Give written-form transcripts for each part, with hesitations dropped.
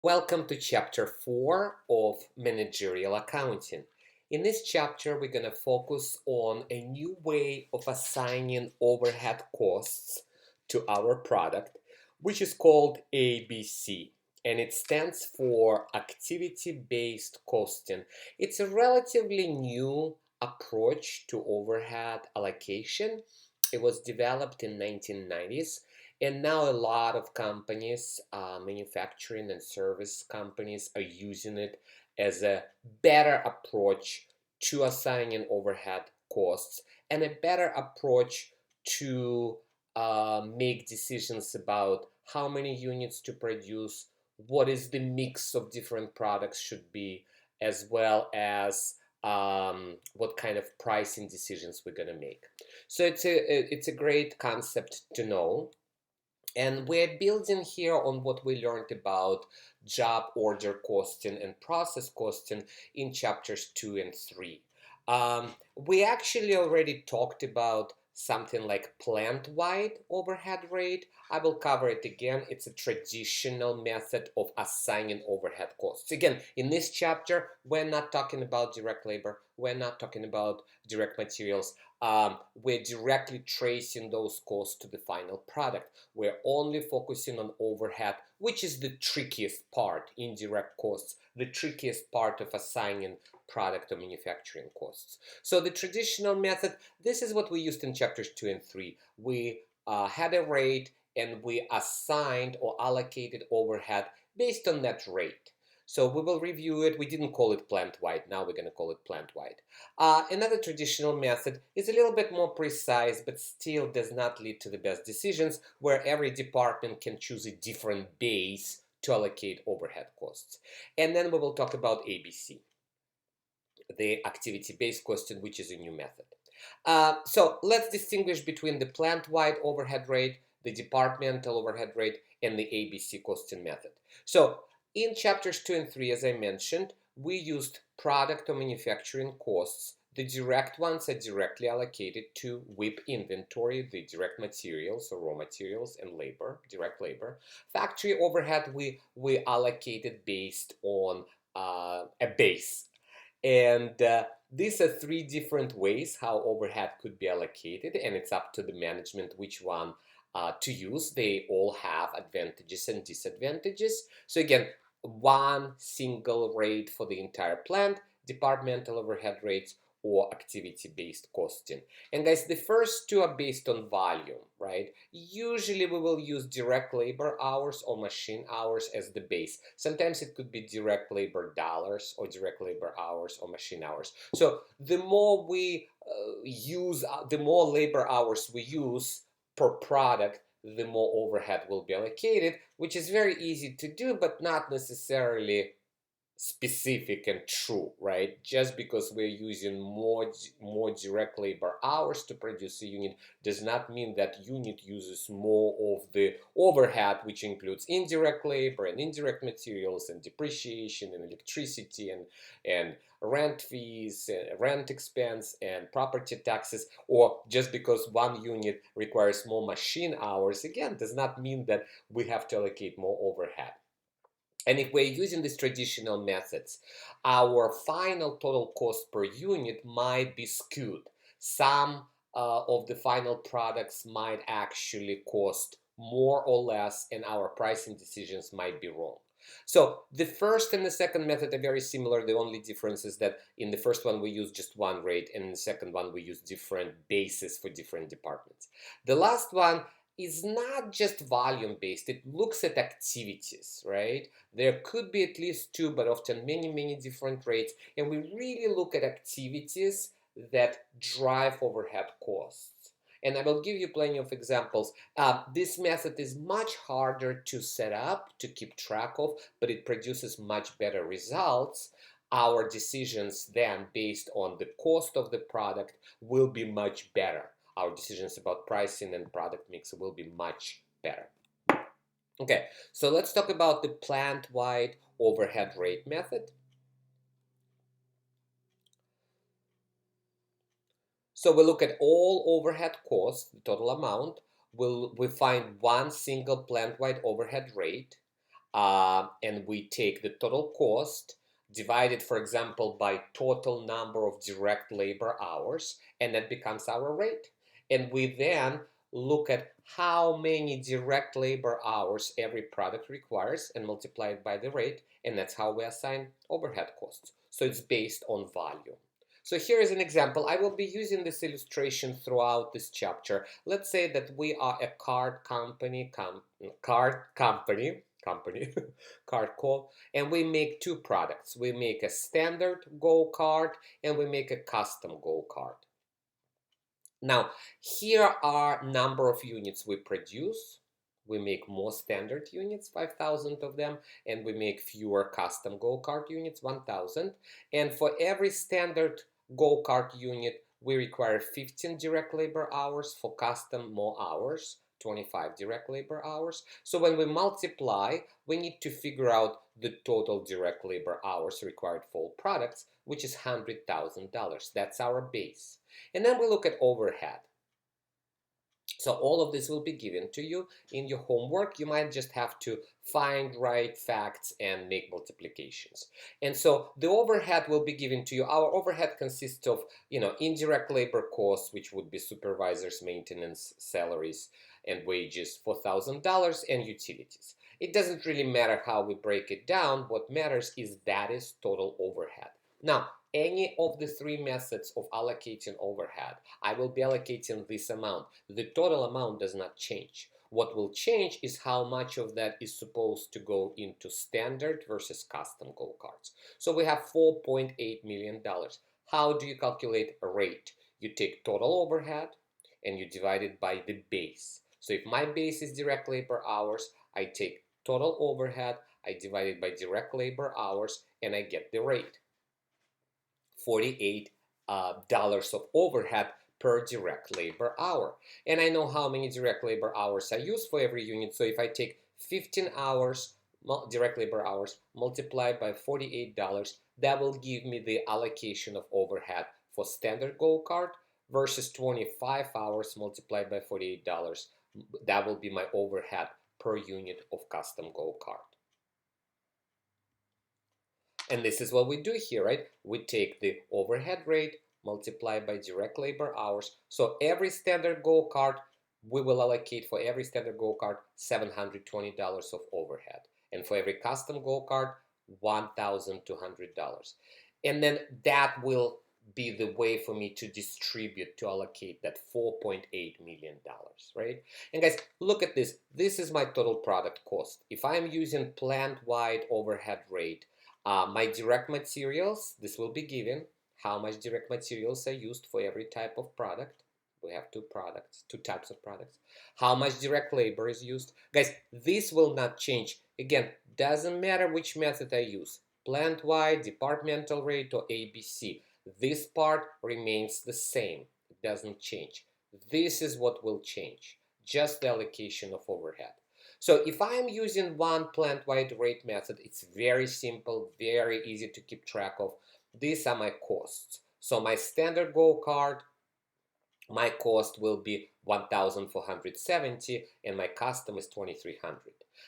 Welcome to Chapter 4 of Managerial Accounting. In this chapter, we're going to focus on a new way of assigning overhead costs to our product, which is called ABC, and it stands for Activity-Based Costing. It's a relatively new approach to overhead allocation. It was developed in 1990s, and now a lot of companies, manufacturing and service companies, are using it as a better approach to assigning overhead costs and a better approach to make decisions about how many units to produce, what is the mix of different products should be, as well as what kind of pricing decisions we're going to make. So it's a great concept to know. And we're building here on what we learned about job order costing and process costing in chapters 2 and 3. We actually already talked about something like plant-wide overhead rate. I will cover it again. It's a traditional method of assigning overhead costs. Again, in this chapter, we're not talking about direct labor. We're not talking about direct materials. We're directly tracing those costs to the final product. We're only focusing on overhead, which is the trickiest part, indirect costs, the trickiest part of assigning product or manufacturing costs. So the traditional method, this is what we used in chapters 2 and 3. We had a rate and we assigned or allocated overhead based on that rate. So we will review it. We didn't call it plant-wide. Now we're going to call it plant-wide. Another traditional method is a little bit more precise, but still does not lead to the best decisions, where every department can choose a different base to allocate overhead costs. And then we will talk about ABC, the activity-based costing, which is a new method. So let's distinguish between the plant-wide overhead rate, the departmental overhead rate, and the ABC costing method. So in chapters 2 and 3, as I mentioned, we used product or manufacturing costs. The direct ones are directly allocated to WIP inventory, the direct materials or raw materials, and labor, direct labor. Factory overhead we allocated based on a base. And these are three different ways how overhead could be allocated, and it's up to the management which one to use. They all have advantages and disadvantages. So again, one single rate for the entire plant, departmental overhead rates, or activity-based costing. And guys, the first two are based on volume, right? Usually we will use direct labor hours or machine hours as the base. Sometimes it could be direct labor dollars or direct labor hours or machine hours. So the more we the more labor hours we use per product, the more overhead will be allocated, which is very easy to do, but not necessarily specific and true, right? Just because we're using more direct labor hours to produce a unit does not mean that unit uses more of the overhead, which includes indirect labor and indirect materials and depreciation and electricity and rent fees, rent expense and property taxes. Or just because one unit requires more machine hours, again, does not mean that we have to allocate more overhead. And if we're using these traditional methods, our final total cost per unit might be skewed. Some of the final products might actually cost more or less, and our pricing decisions might be wrong. So the first and the second method are very similar. The only difference is that in the first one we use just one rate, and in the second one we use different bases for different departments. The last one is not just volume based, it looks at activities, right? There could be at least two, but often many different rates, and we really look at activities that drive overhead costs. And I will give you plenty of examples. This method is much harder to set up, to keep track of, but it produces much better results. Our decisions then, based on the cost of the product, will be much better. Our decisions about pricing and product mix will be much better. Okay, so let's talk about the plant-wide overhead rate method. So we look at all overhead costs, the total amount. We find one single plant-wide overhead rate. and we take the total cost divided, for example, by total number of direct labor hours, and that becomes our rate. And we then look at how many direct labor hours every product requires and multiply it by the rate, and that's how we assign overhead costs. So it's based on volume. So here is an example. I will be using this illustration throughout this chapter. Let's say that we are a card company, company, card co, and we make two products. We make a standard Go card and we make a custom Go card. Now, here are number of units we produce. We make more standard units, 5,000 of them, and we make fewer custom go-kart units, 1,000. And for every standard go-kart unit, we require 15 direct labor hours. For custom, more hours, 25 direct labor hours. So when we multiply, we need to figure out the total direct labor hours required for all products, which is $100,000. That's our base. And then we look at overhead. So all of this will be given to you in your homework. You might just have to find right facts and make multiplications. And so the overhead will be given to you. Our overhead consists of, indirect labor costs, which would be supervisors, maintenance, salaries, and wages, $4,000, and utilities. It doesn't really matter how we break it down. What matters is that is total overhead. Now, any of the three methods of allocating overhead, I will be allocating this amount. The total amount does not change. What will change is how much of that is supposed to go into standard versus custom go cards. So we have $4.8 million. How do you calculate a rate? You take total overhead and you divide it by the base. So if my base is direct labor hours, I take total overhead, I divide it by direct labor hours, and I get the rate. $48 of overhead per direct labor hour. And I know how many direct labor hours I use for every unit. So if I take 15 hours, direct labor hours, multiplied by $48, that will give me the allocation of overhead for standard Go card versus 25 hours multiplied by $48. That will be my overhead per unit of custom Go card. And this is what we do here, right? We take the overhead rate multiplied by direct labor hours. So every standard Go card, we will allocate for every standard Go card $720 of overhead. And for every custom Go card, $1,200. And then that will be the way for me to distribute, to allocate that $4.8 million, right? And guys, look at this. This is my total product cost. If I'm using plant-wide overhead rate, my direct materials, this will be given, how much direct materials are used for every type of product. We have two types of products. How much direct labor is used. Guys, this will not change. Again, doesn't matter which method I use, plant-wide, departmental rate, or ABC. This part remains the same. It doesn't change. This is what will change, just the allocation of overhead. So if I'm using one plant-wide rate method, it's very simple, very easy to keep track of. These are my costs. So my standard Go card, my cost will be 1,470 and my custom is 2,300.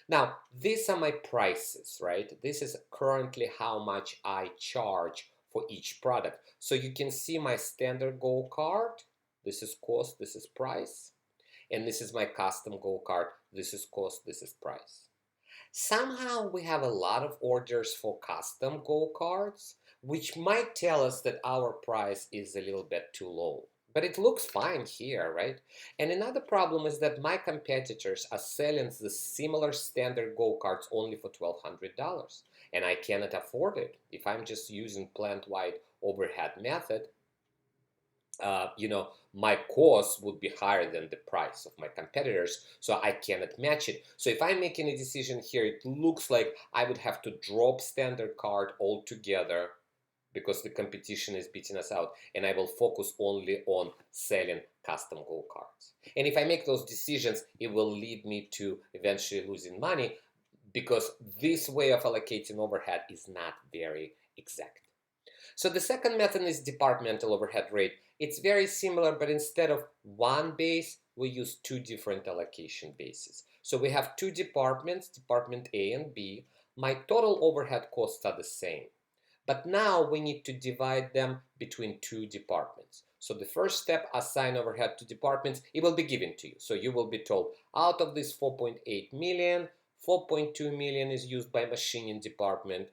Now, these are my prices, right? This is currently how much I charge for each product. So you can see my standard Go card. This is cost, this is price. And this is my custom Go card. This is cost, this is price. Somehow we have a lot of orders for custom Go cards, which might tell us that our price is a little bit too low. But it looks fine here, right? And another problem is that my competitors are selling the similar standard Go cards only for $1,200. And I cannot afford it. If I'm just using plant-wide overhead method, my cost would be higher than the price of my competitors, so I cannot match it. So if I'm making a decision here, it looks like I would have to drop standard card altogether because the competition is beating us out, and I will focus only on selling custom Go cards. And if I make those decisions, it will lead me to eventually losing money because this way of allocating overhead is not very exact. So the second method is departmental overhead rate. It's very similar, but instead of one base, we use two different allocation bases. So we have two departments, Department A and B. My total overhead costs are the same. But now we need to divide them between two departments. So the first step, assign overhead to departments, it will be given to you. So you will be told, out of this 4.8 million, 4.2 million is used by machining department,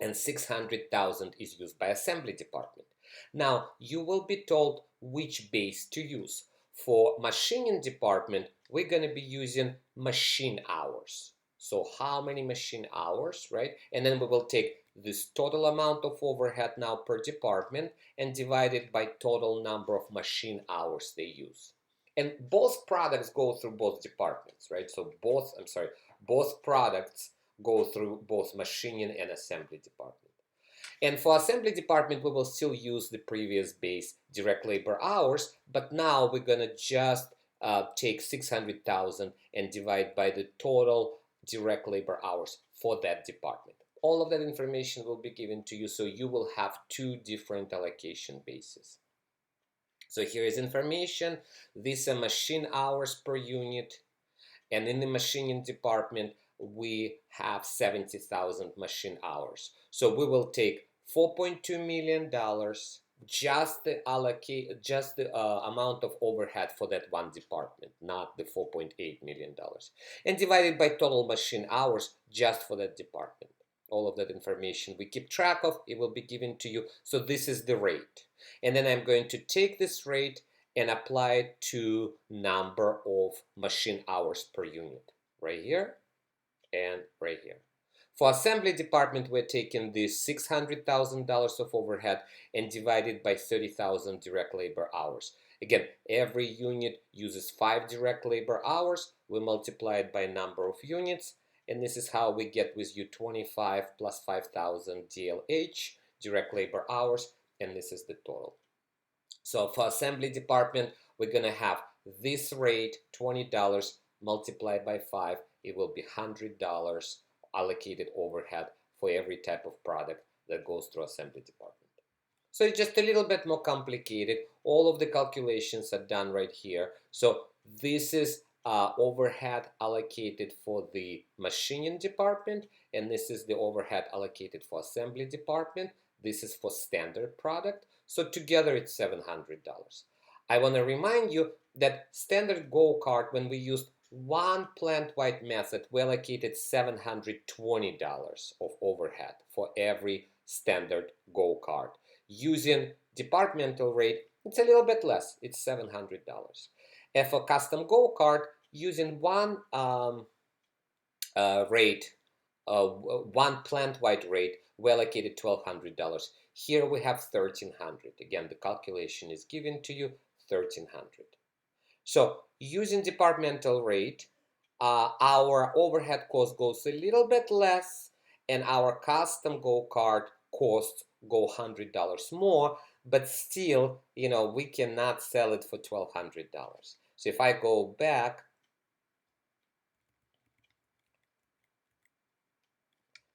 and 600,000 is used by assembly department. Now you will be told which base to use. For machining department, we're going to be using machine hours. So how many machine hours, right? And then we will take this total amount of overhead now per department and divide it by total number of machine hours they use. And both products go through both departments, right? So both products go through both machining and assembly department. And for assembly department, we will still use the previous base direct labor hours, but now we're gonna just take 600,000 and divide by the total direct labor hours for that department. All of that information will be given to you, so you will have two different allocation bases. So here is information. These are machine hours per unit, and in the machining department, we have 70,000 machine hours. So we will take $4.2 million, just the amount of overhead for that one department, not the $4.8 million, and divide it by total machine hours just for that department. All of that information we keep track of, it will be given to you. So this is the rate. And then I'm going to take this rate and apply it to number of machine hours per unit, right here and right here. For assembly department, we're taking this $600,000 of overhead and divided by 30,000 direct labor hours. Again, every unit uses 5 direct labor hours. We multiply it by number of units, and this is how we get with you 25 plus 5,000 DLH, direct labor hours, and this is the total. So for assembly department, we're gonna have this rate, $20 multiplied by 5, it will be $100 allocated overhead for every type of product that goes through assembly department. So it's just a little bit more complicated. All of the calculations are done right here. So this is overhead allocated for the machining department, and this is the overhead allocated for assembly department. This is for standard product. So together it's $700. I want to remind you that standard go-kart, when we used one plant-wide method, we allocated $720 of overhead for every standard go-kart. Using departmental rate, it's a little bit less, it's $700. And for custom go-kart, using one rate, one plant-wide rate, we allocated $1,200. Here we have $1,300. Again, the calculation is given to you, $1,300. So using departmental rate, our overhead cost goes a little bit less, and our custom go-kart costs go $100 more, but still, we cannot sell it for $1,200. So if I go back,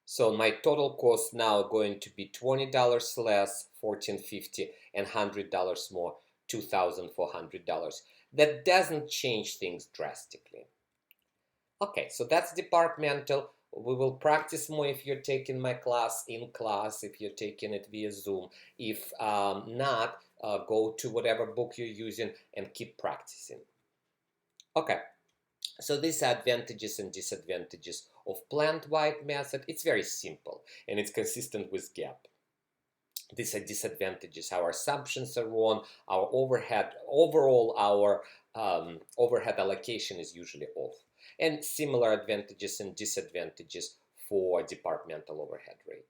so my total cost now going to be $20 less, $1,450, and $100 more, $2,400. That doesn't change things drastically. Okay, so that's departmental. We will practice more if you're taking my class in class, if you're taking it via Zoom. If not, go to whatever book you're using and keep practicing. Okay, so these are advantages and disadvantages of plant-wide method. It's very simple and it's consistent with GAP. These are disadvantages. Our assumptions are wrong. Our overall overhead allocation is usually off. And similar advantages and disadvantages for departmental overhead rate.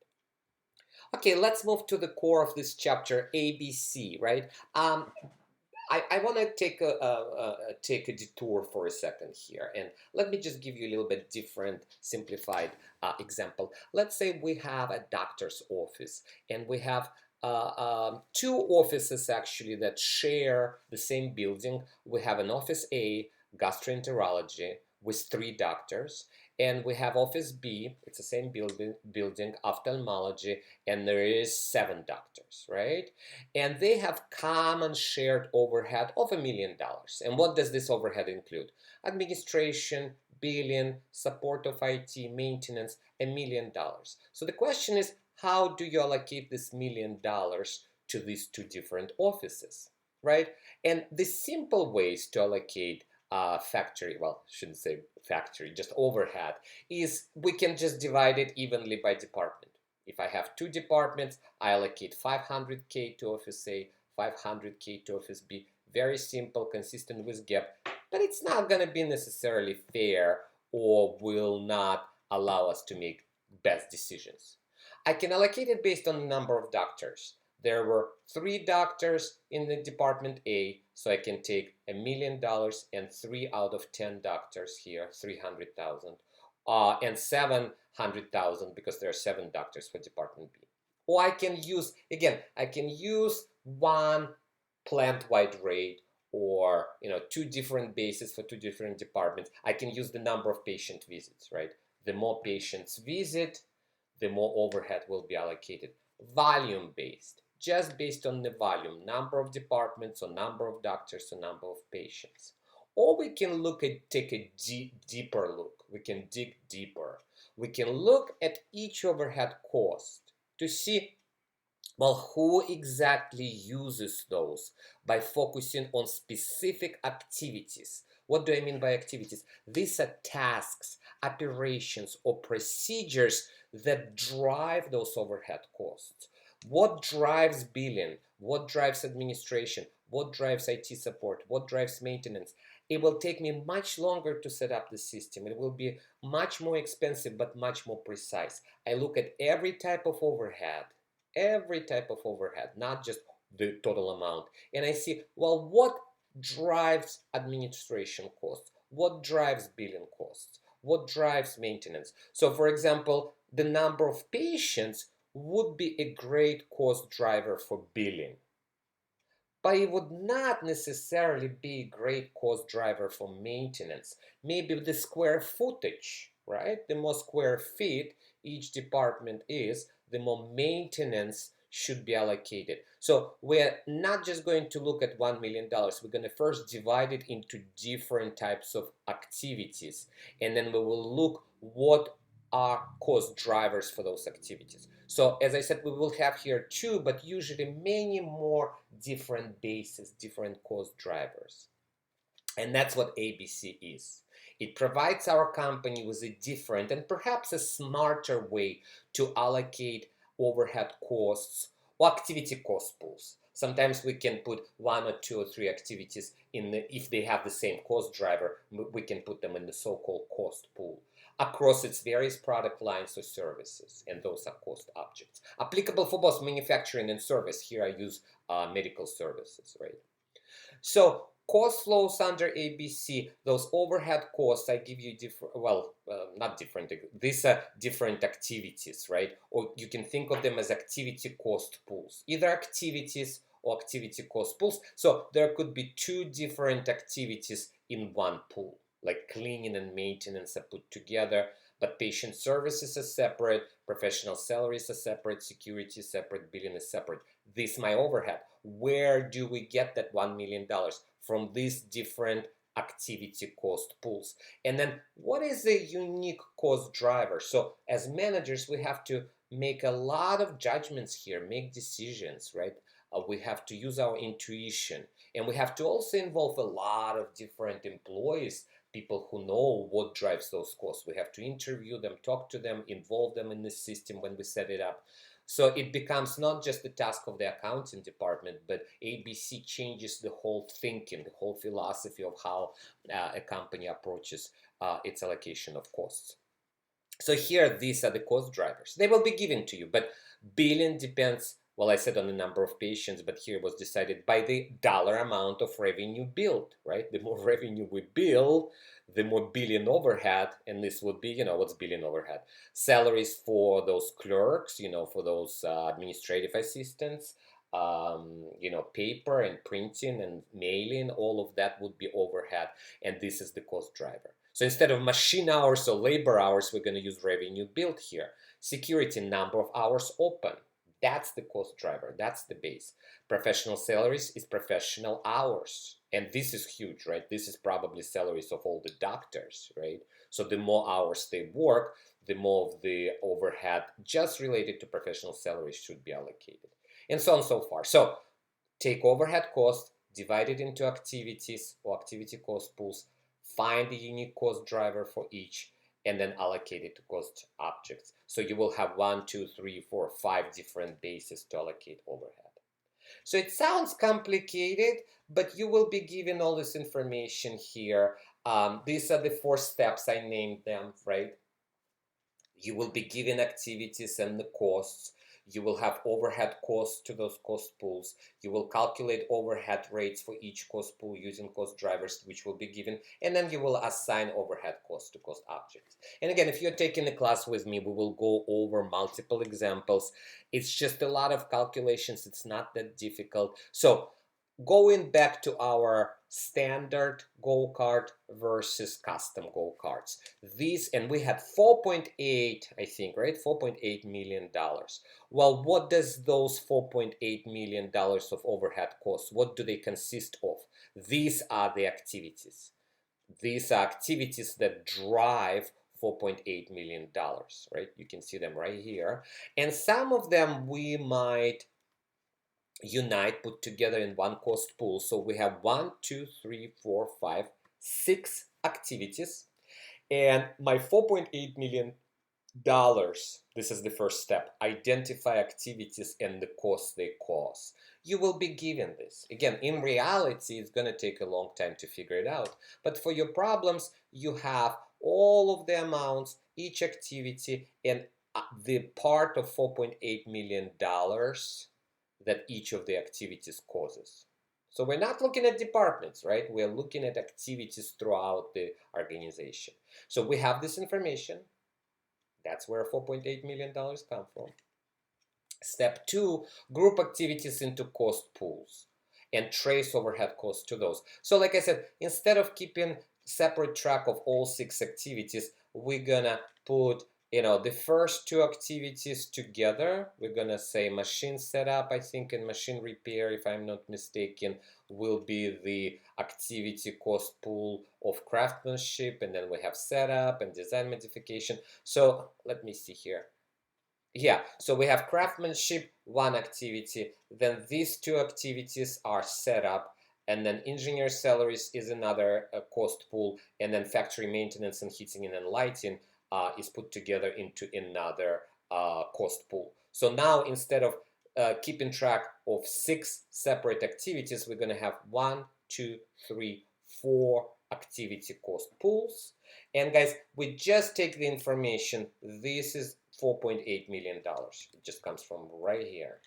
Okay, let's move to the core of this chapter, ABC, right? I want to take a detour for a second here, and let me just give you a little bit different, simplified example. Let's say we have a doctor's office, and we have two offices actually that share the same building. We have an office A, gastroenterology, with 3 doctors, and we have office B, it's the same building, ophthalmology, and there is 7 doctors, right? And they have common shared overhead of $1 million. And what does this overhead include? Administration, billion, support of IT, maintenance, $1 million. So the question is, how do you allocate this $1 million to these two different offices, right? And the simple ways to allocate factory, well, shouldn't say factory, just overhead, is we can just divide it evenly by department. If I have two departments, I allocate 500K to Office A, 500K to Office B. Very simple, consistent with GAAP, but it's not going to be necessarily fair or will not allow us to make best decisions. I can allocate it based on the number of doctors. There were 3 doctors in the Department A, so I can take $1 million and 3 out of 10 doctors here, 300,000, and 700,000 because there are 7 doctors for Department B. Or I can use, again, I can use one plant-wide rate, or 2 different bases for 2 different departments. I can use the number of patient visits, right? The more patients visit, the more overhead will be allocated. Volume-based, just based on the volume, number of departments or number of doctors or number of patients. Or we can take a deeper look. We can dig deeper. We can look at each overhead cost to see, well, who exactly uses those by focusing on specific activities. What do I mean by activities? These are tasks, operations, or procedures that drive those overhead costs. What drives billing? What drives administration? What drives IT support? What drives maintenance? It will take me much longer to set up the system. It will be much more expensive, but much more precise. I look at every type of overhead, not just the total amount. And I see, well, what drives administration costs? What drives billing costs? What drives maintenance? So for example, the number of patients would be a great cost driver for billing, but it would not necessarily be a great cost driver for maintenance. Maybe the square footage, right? The more square feet each department is, the more maintenance should be allocated. So we're not just going to look at $1 million. We're going to first divide it into different types of activities, and then we will look what are cost drivers for those activities. So as I said, we will have here 2, but usually many more different bases, different cost drivers. And that's what ABC is. It provides our company with a different and perhaps a smarter way to allocate overhead costs or activity cost pools. Sometimes we can put 1 or 2 or 3 activities if they have the same cost driver, we can put them in the so-called cost pool across its various product lines or services, and those are cost objects. Applicable for both manufacturing and service. Here I use medical services, right? So cost flows under ABC, those overhead costs, I give you different, well, not different, these are different activities, right? Or you can think of them as activity cost pools, either activities or activity cost pools. So there could be 2 different activities in one pool, like cleaning and maintenance are put together, but patient services are separate, professional salaries are separate, security is separate, billing is separate. This is my overhead. Where do we get that $1 million? From these different activity cost pools. And then what is the unique cost driver? So as managers, we have to make a lot of judgments here, make decisions, right? We have to use our intuition, and we have to also involve a lot of different employees, people who know what drives those costs. We have to interview them, talk to them, involve them in the system when we set it up. So it becomes not just the task of the accounting department, but ABC changes the whole thinking, the whole philosophy of how a company approaches its allocation of costs. So here, these are the cost drivers. They will be given to you, but billing depends, well, I said on the number of patients, but here was decided by the dollar amount of revenue billed, right? The more revenue we bill, the more billing overhead, and this would be, what's billing overhead? Salaries for those clerks, for those administrative assistants, paper and printing and mailing, all of that would be overhead, and this is the cost driver. So instead of machine hours or labor hours, we're going to use revenue billed here. Security, number of hours open. That's the cost driver. That's the base. Professional salaries is professional hours. And this is huge, right? This is probably salaries of all the doctors, right? So the more hours they work, the more of the overhead just related to professional salaries should be allocated. And so on and so far. So take overhead cost, divide it into activities or activity cost pools, find the unique cost driver for each, and then allocate it to cost objects. So you will have 1, 2, 3, 4, 5 different bases to allocate overhead. So it sounds complicated, but you will be given all this information here. These are the 4 steps, I named them, right? You will be given activities and the costs. You will have overhead costs to those cost pools. You will calculate overhead rates for each cost pool using cost drivers, which will be given, and then you will assign overhead costs to cost objects. And again, if you're taking the class with me, we will go over multiple examples. It's just a lot of calculations. It's not that difficult. So going back to our standard go-kart versus custom go-karts, these, and we had 4.8, I think, right? $4.8 million. Well, what does those $4.8 million of overhead costs, what do they consist of? These are the activities. These are activities that drive $4.8 million, right? You can see them right here. And some of them we might put together in one cost pool. So we have 1, 2, 3, 4, 5, 6 activities. And my $4.8 million, this is the first step. Identify activities and the costs they cause. You will be given this. Again, in reality, it's going to take a long time to figure it out. But for your problems, you have all of the amounts, each activity, and the part of $4.8 million that each of the activities causes. So we're not looking at departments, right? We're looking at activities throughout the organization. So we have this information. That's where $4.8 million come from. Step 2, group activities into cost pools and trace overhead costs to those. So like I said, instead of keeping separate track of all 6 activities, we're gonna put the first 2 activities together. We're gonna say machine setup, I think, and machine repair, if I'm not mistaken, will be the activity cost pool of craftsmanship, and then we have setup and design modification. So let me see here. Yeah, so we have craftsmanship, 1 activity, then these 2 activities are set up, and then engineer salaries is another cost pool, and then factory maintenance and heating and lighting is put together into another cost pool. So now instead of keeping track of 6 separate activities, we're going to have 1, 2, 3, 4 activity cost pools. And guys, we just take the information. This is $4.8 million. It just comes from right here.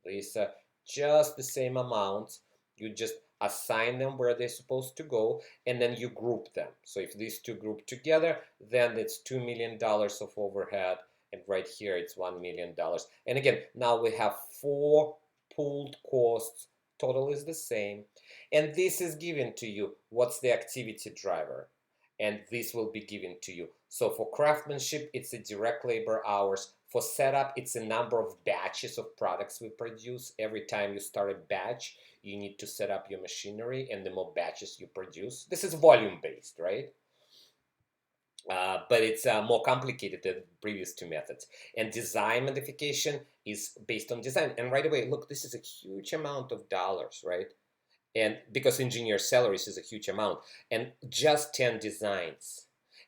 These are just the same amounts. You just assign them where they're supposed to go, and then you group them. So if these 2 group together, then it's $2 million of overhead, and right here it's $1 million. And again, now we have 4 pooled costs. Total is the same. And this is given to you. What's the activity driver? And this will be given to you. So for craftsmanship, it's the direct labor hours. For setup, it's a number of batches of products we produce. Every time you start a batch, you need to set up your machinery, and the more batches you produce. This is volume-based, right? But it's more complicated than previous 2 methods. And design modification is based on design. And right away, look, this is a huge amount of dollars, right? And because engineer salaries is a huge amount, and just 10 designs.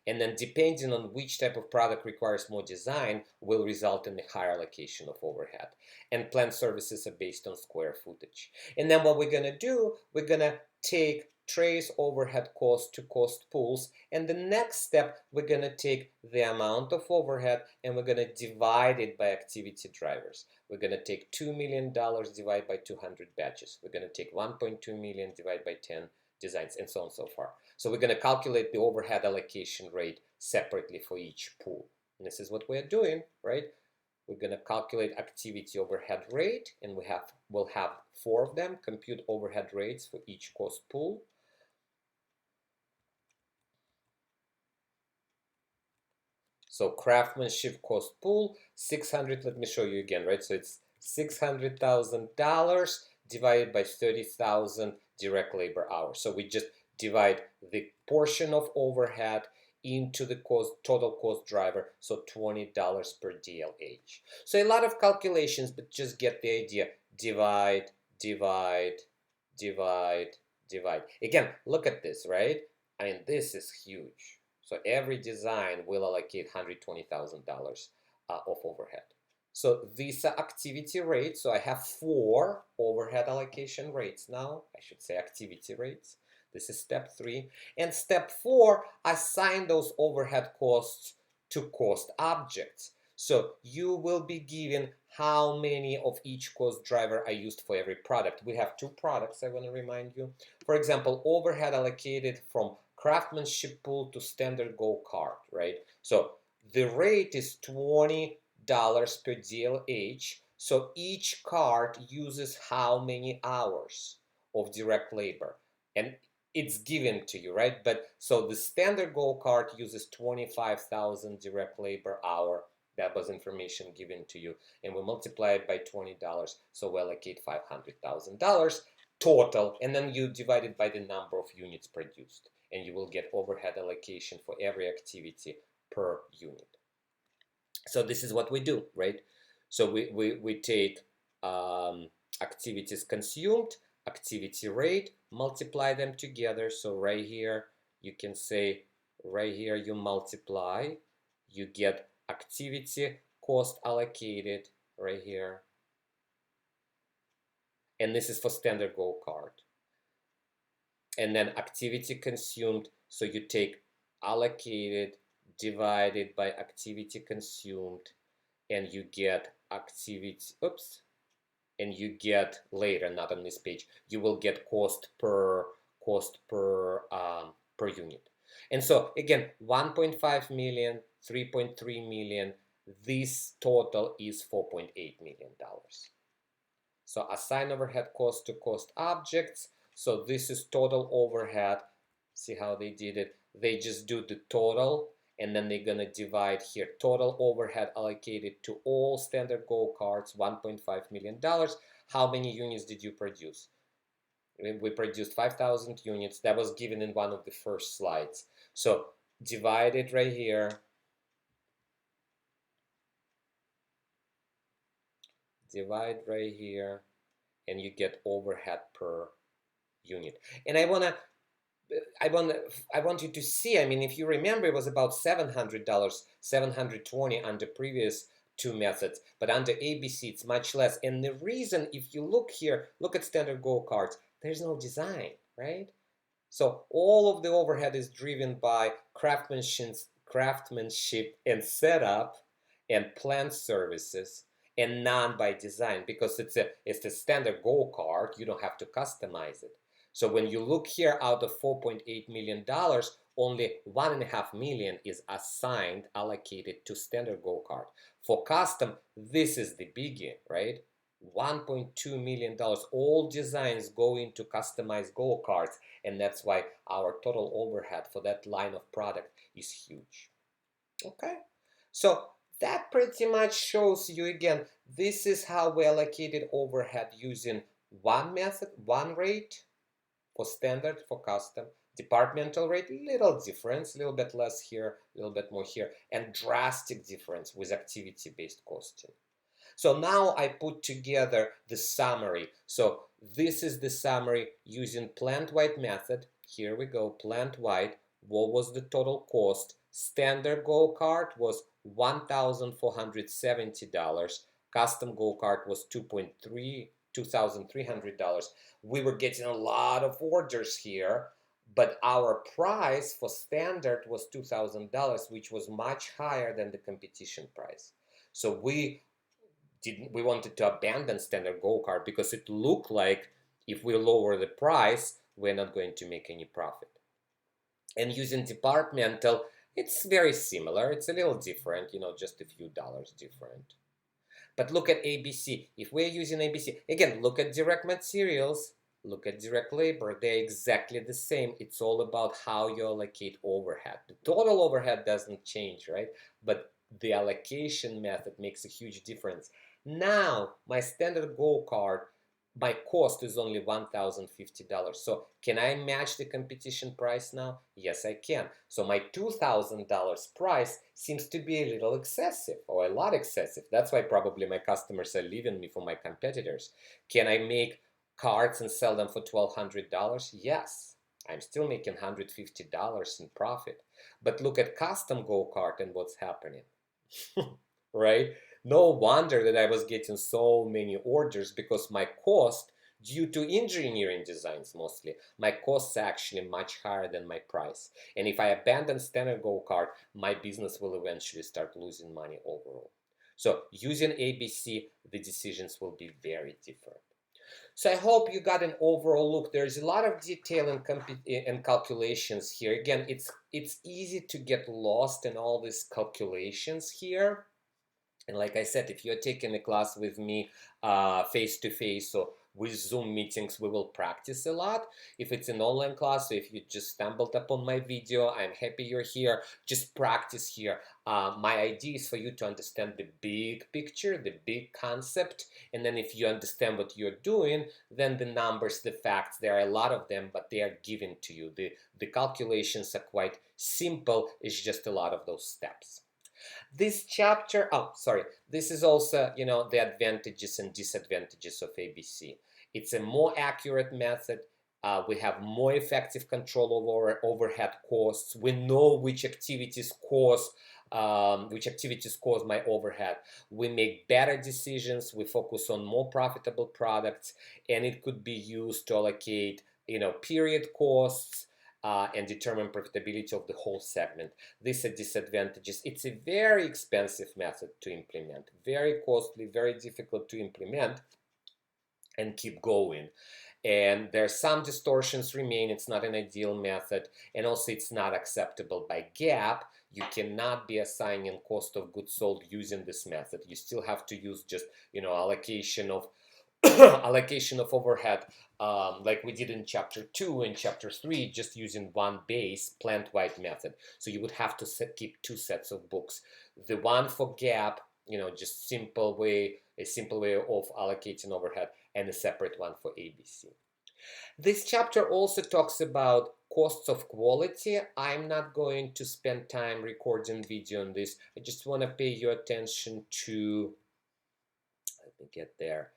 And then depending on which type of product requires more design will result in a higher allocation of overhead. And plant services are based on square footage. And then what we're going to do, we're going to take trace overhead costs to cost pools, and the next step, we're going to take the amount of overhead and we're going to divide it by activity drivers. We're going to take $2 million divided by 200 batches. We're going to take 1.2 million divided by 10 designs, and so on and so far. So we're going to calculate the overhead allocation rate separately for each pool. And this is what we're doing, right? We're going to calculate activity overhead rate, and we'll have 4 of them. Compute overhead rates for each cost pool. So craftsmanship cost pool, 600, let me show you again, right? So it's $600,000 divided by 30,000 direct labor hours. So we just divide the portion of overhead into the total cost driver, so $20 per DLH. So a lot of calculations, but just get the idea. Divide, divide, divide, divide. Again, look at this, right? I mean, this is huge. So every design will allocate $120,000 of overhead. So these are activity rates. So I have 4 overhead allocation rates now. I should say activity rates. This is step 3. And step 4, assign those overhead costs to cost objects. So you will be given how many of each cost driver are used for every product. We have 2 products, I want to remind you. For example, overhead allocated from craftsmanship pool to standard go-kart, right? So the rate is $20 per DLH. So each cart uses how many hours of direct labor? And it's given to you, right? But so the standard go-kart uses 25,000 direct labor hour. That was information given to you. And we multiply it by $20. So we allocate $500,000 total. And then you divide it by the number of units produced. And you will get overhead allocation for every activity per unit. So this is what we do, right? So we take activities consumed, activity rate, multiply them together. So right here, you can say, right here you multiply, you get activity cost allocated right here. And this is for standard go-kart. And then activity consumed, so you take allocated divided by activity consumed, and you get activity, and you get later, not on this page, you will get cost per unit. And so again, 1.5 million, 3.3 million, this total is $4.8 million. So assign overhead cost to cost objects. So this is total overhead. See how they did it? They just do the total, and then they're gonna divide here total overhead allocated to all standard go-karts, $1.5 million. How many units did you produce? We produced 5,000 units. That was given in one of the first slides. So divide it right here. Divide right here, and you get overhead per unit. And I want you to see, I mean, if you remember, it was about $700, $720 under previous 2 methods, but under ABC it's much less. And the reason, if you look here, look at standard go-karts, there's no design, right? So all of the overhead is driven by craftsmanship and setup and plant services, and none by design, because it's a standard go-kart. You don't have to customize it. So when you look here, out of $4.8 million, only $1.5 million is assigned, allocated to standard go-kart. For custom, this is the biggie, right? $1.2 million. All designs go into customized go-karts, and that's why our total overhead for that line of product is huge. Okay, so that pretty much shows you, again, this is how we allocated overhead using one method, one rate for standard, for custom, departmental rate, little difference, a little bit less here, a little bit more here, and drastic difference with activity-based costing. So now I put together the summary. So this is the summary using plant-wide method. Here we go, plant-wide. What was the total cost? Standard go-kart was $1,470. Custom go-kart was $2,300. We were getting a lot of orders here, but our price for standard was $2,000, which was much higher than the competition price. So we wanted to abandon standard go-kart because it looked like if we lower the price, we're not going to make any profit. And using departmental, it's very similar. It's a little different, just a few dollars different. But look at ABC. If we're using ABC, again, look at direct materials, look at direct labor. They're exactly the same. It's all about how you allocate overhead. The total overhead doesn't change, right? But the allocation method makes a huge difference. Now, my standard go-kart, my cost is only $1,050. So can I match the competition price now? Yes, I can. So my $2,000 price seems to be a little excessive, or a lot excessive. That's why probably my customers are leaving me for my competitors. Can I make carts and sell them for $1,200? Yes. I'm still making $150 in profit. But look at custom go-kart and what's happening. Right? No wonder that I was getting so many orders, because my cost, due to engineering designs mostly, my costs are actually much higher than my price. And if I abandon standard go-kart, my business will eventually start losing money overall. So using ABC, the decisions will be very different. So I hope you got an overall look. There's a lot of detail and calculations here. Again, it's easy to get lost in all these calculations here. And like I said, if you're taking a class with me face to face or with Zoom meetings, we will practice a lot. If it's an online class, so if you just stumbled upon my video, I'm happy you're here. Just practice here. My idea is for you to understand the big picture, the big concept, and then if you understand what you're doing, then the numbers, the facts, there are a lot of them, but they are given to you. The calculations are quite simple. It's just a lot of those steps. This chapter, oh, sorry, this is also, the advantages and disadvantages of ABC. It's a more accurate method. We have more effective control over overhead costs. We know which activities cause my overhead. We make better decisions. We focus on more profitable products, and it could be used to allocate, period costs, and determine profitability of the whole segment. These are disadvantages. It's a very expensive method to implement, very costly, very difficult to implement and keep going. And there's some distortions remain. It's not an ideal method, and also it's not acceptable by GAAP. You cannot be assigning cost of goods sold using this method. You still have to use just, allocation of allocation of overhead, like we did in chapter 2 and chapter 3, just using one base plantwide method. So you would have to keep two sets of books. The one for GAAP, just a simple way of allocating overhead, and a separate one for ABC. This chapter also talks about costs of quality. I'm not going to spend time recording video on this. I just want to pay your attention to, let me get there.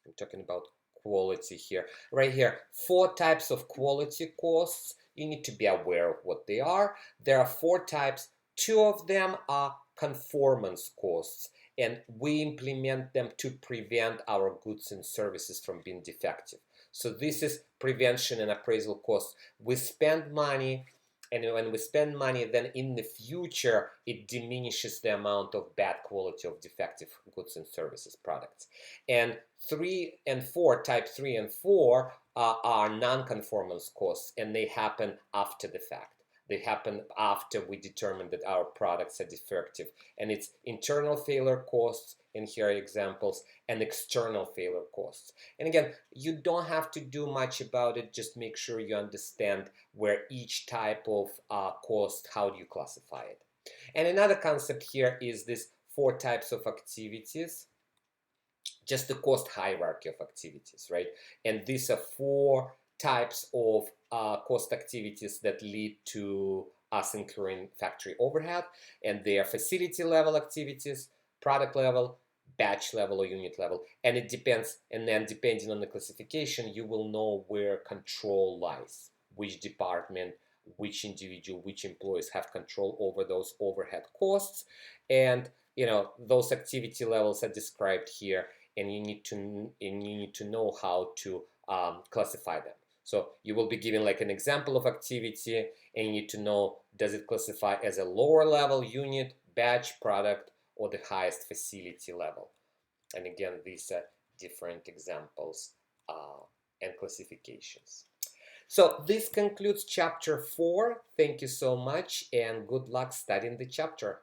I'm talking about quality here. Right here, 4 types of quality costs. You need to be aware of what they are. There are 4 types. 2 of them are conformance costs, and we implement them to prevent our goods and services from being defective. So this is prevention and appraisal costs. We spend money, and when we spend money, then in the future, it diminishes the amount of bad quality of defective goods and services products. And 3 and 4, type 3 and 4, are non-conformance costs, and they happen after the fact. They happen after we determine that our products are defective. And it's internal failure costs, and here are examples, and external failure costs. And again, you don't have to do much about it. Just make sure you understand where each type of cost, how do you classify it. And another concept here is this 4 types of activities, just the cost hierarchy of activities, right? And these are 4 types of cost activities that lead to us incurring factory overhead, and they are facility level activities, product level, batch level, or unit level. And it depends, and then depending on the classification, you will know where control lies, which department, which individual, which employees have control over those overhead costs. And those activity levels are described here, and you need to know how to classify them. So you will be given like an example of activity, and you need to know, does it classify as a lower level unit, batch, product, or the highest facility level? And again, these are different examples and classifications. So this concludes chapter 4. Thank you so much, and good luck studying the chapter.